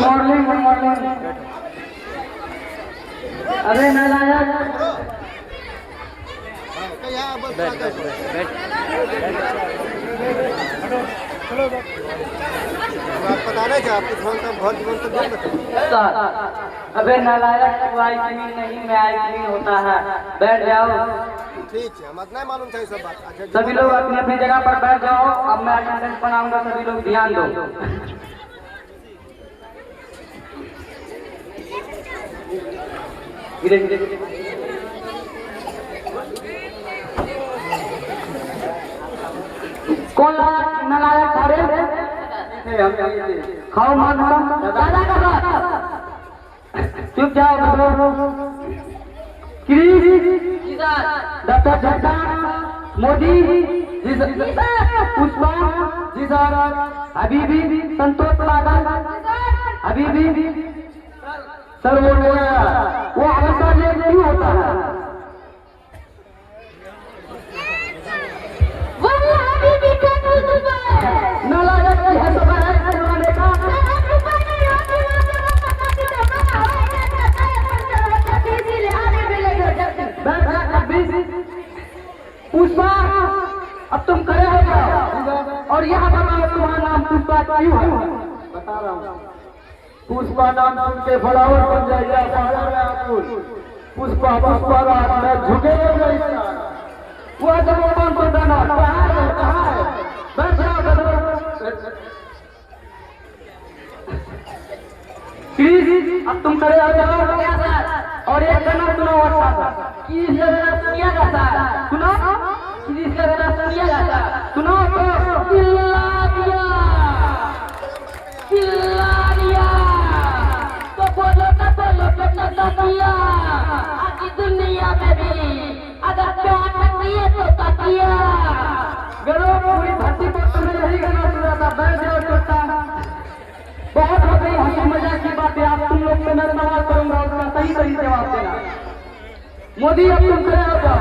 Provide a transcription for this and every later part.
Morning good morning. अरे नालायक पता नहीं क्या आपको फोन का बहुत जीवन तो देख सकते। अबे नालायक तू आईक्यू नहीं मैं आईक्यू होता है। बैठ जाओ। ठीक है, मत नहीं मालूम था ये सब बात। अच्छा सभी लोग अपनी अपनी जगह पर बैठ जाओ। अब मैं अटेंडेंस पढ़ाऊंगा, सभी लोग ध्यान दो। कौन नालायक खड़े खाओ मार दादा का चुप जाओ। डॉक्टर झट्टा मोदी पुष्पा जी सर, हबीबी संतोष पागल हबीबी सर वो हमेशा लेट क्यों होता है? नालायक है सब है करवाने का। पुष्पा अब तुम खड़े हो जाओ और यहाँ बताओ तुम्हारा नाम पुष्पा क्यों है? बता रहा हूँ, पुष्पा नाम सुन के फलावर बन जाएगा। पुष्पा पुष्पा रात में झुके वो जब कौन कौन गाना कहाँ है? बैठ जाओ प्लीज। अब तुम खड़े हो जाओ और एक गाना सुनो अच्छा सा। सुनिया जाता सुनो सुनिया जाता सुनो तो चिल्ला दिया तो बोलो तो दिया। आज दुनिया में भी अगर प्यार करती है तो तकिया। गरो पूरी धरती पर तुमने यही गाना सुना था। बैठ जाओ छोटा, बहुत हो गई हंसी मजाक की बातें। आप तुम लोग से मैं सवाल करूंगा, उसका सही सही जवाब देना। मोदी अब तुम खड़े हो जाओ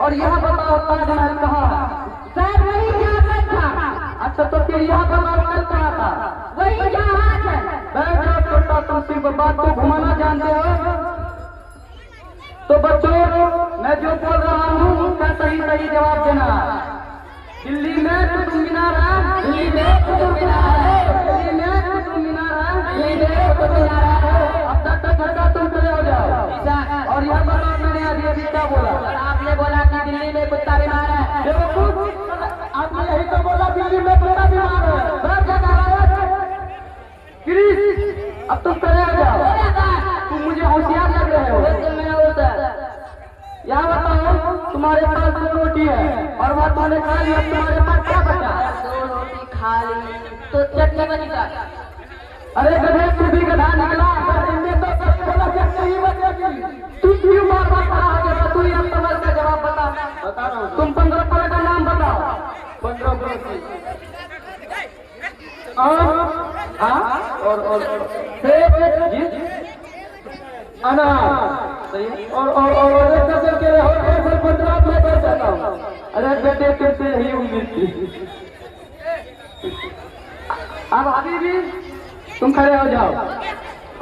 और यहाँ बताओ ताजमहल कहाँ है? सर वही यहाँ पर था। अच्छा तो फिर यहाँ बताओ कल कहाँ था? वही यहाँ है। बैठ जाओ छोटा, तुम सिर्फ बात को घुमाना जानते हो। तो बच्चों मैं जो बोल रहा हूँ उसका सही सही जवाब देना। दिल्ली में कुतुब मीनार है। दिल्ली में कुतुब मीनार है। दिल्ली में कुतुब मीनार है। दिल्ली में कुतुब मीनार है। अब तक घंटा तुम खड़े हो जाओ और यह बताओ मैंने अभी क्या बोला? आपने बोला कि दिल्ली में कुत्ता बीमार है। बेवकूफ, आपने यही तो बोला दिल्ली में कुत्ता बीमार है। सब जगह गिरीश अब तुम खड़े हो जाओ। तुम मुझे होशियार लग रहे हो। यहाँ बताओ तुम्हारे पास 2 रोटी है और वह तुमने खा लिया, तुम्हारे पास क्या बचा? 2 रोटी खा ली तो चटनी बचा। अरे गधे तू भी गधा निकला। तू क्यों बार बार खड़ा हो गया? तू ही अब सवाल का जवाब बता रहा हूँ। तुम 15 फल का नाम बताओ। 15 फल और अनार और एक फसल के फसल 15 में कर देता हूँ। अरे बेटे तुमसे यही उम्मीद थी। अब अभी भी तुम खड़े हो जाओ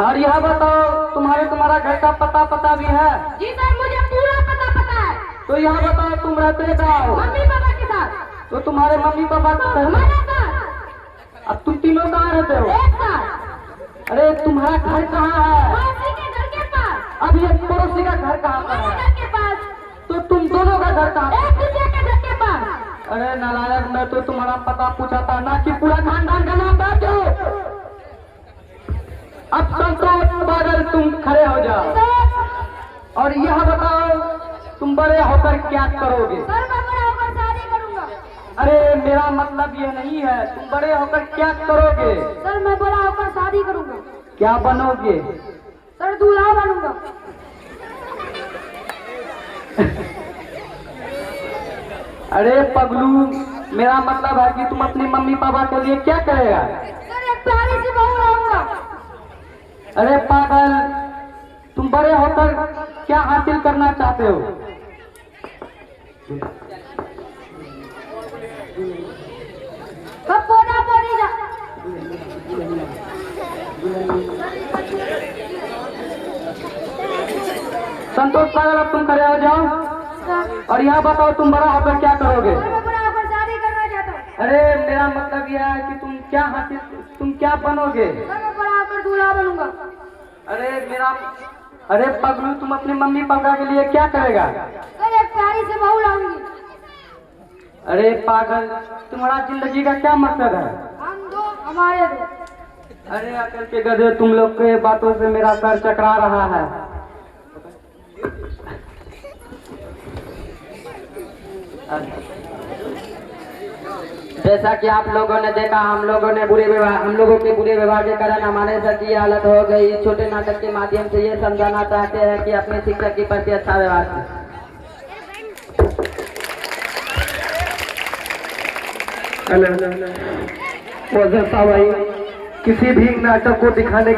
और यह बताओ तुम्हारा घर का पता भी है? जी सर मुझे पूरा पता है। तो यहाँ बताओ तुम रहते कहाँ हो? मम्मी पापा के साथ। तो तुम्हारे मम्मी पापा हमारे साथ। अब तुम तीनों कहाँ रहते हो? एक साथ। अरे तुम्हारा घर कहाँ है? पड़ोसी के घर के पास। अब ये पड़ोसी का घर कहाँ पर है? घर के पास। तो तुम दोनों का घर कहाँ? एक दूसरे के घर के पास। अरे नालायक, मैं तो तुम्हारा पता पूछा था ना कि पूरा खानदान का नाम बैठो। अब संतोष पागल तुम खड़े हो जाओ और यह बताओ तुम बड़े होकर क्या करोगे? सर मैं बड़े होकर शादी करूंगा। अरे मेरा मतलब ये नहीं है, तुम बड़े होकर क्या करोगे? सर मैं बड़ा होकर शादी करूंगा। क्या बनोगे? सर दूल्हा बनूंगा। अरे पगलू, मेरा मतलब है कि तुम अपनी मम्मी पापा के लिए क्या करेगा? सर एक प्यारी सी बहू रहूंगा। अरे पागल, तुम बड़े होकर क्या हासिल करना चाहते हो? संतोष पागल, अब तुम खड़े हो जाओ और यहाँ बताओ तुम बड़ा होकर क्या करोगे? मैं बड़ा होकर शादी करना चाहता हूँ। अरे मेरा मतलब यह है कि तुम क्या हासिल, तुम क्या बनोगे? मैं बड़ा होकर दूल्हा बनूंगा। अरे पगलू, तुम अपनी मम्मी पापा के लिए क्या करेगा? मैं एक प्यारी से बहू लाऊंगी। अरे पागल, तुम्हारा जिंदगी का क्या मकसद है? हम दो, हमारे दो। अरे अकल के गधे, तुम लोग के बातों से मेरा सर चकरा रहा है। जैसा कि आप लोगों ने देखा, हम लोगों के बुरे व्यवहार के कारण हमारे सर की हालत हो गई। छोटे नाटक के माध्यम से ये समझाना चाहते हैं कि अपने शिक्षक के प्रति अच्छा व्यवहार करें। वजह भाई, किसी भी नाटक को दिखाने का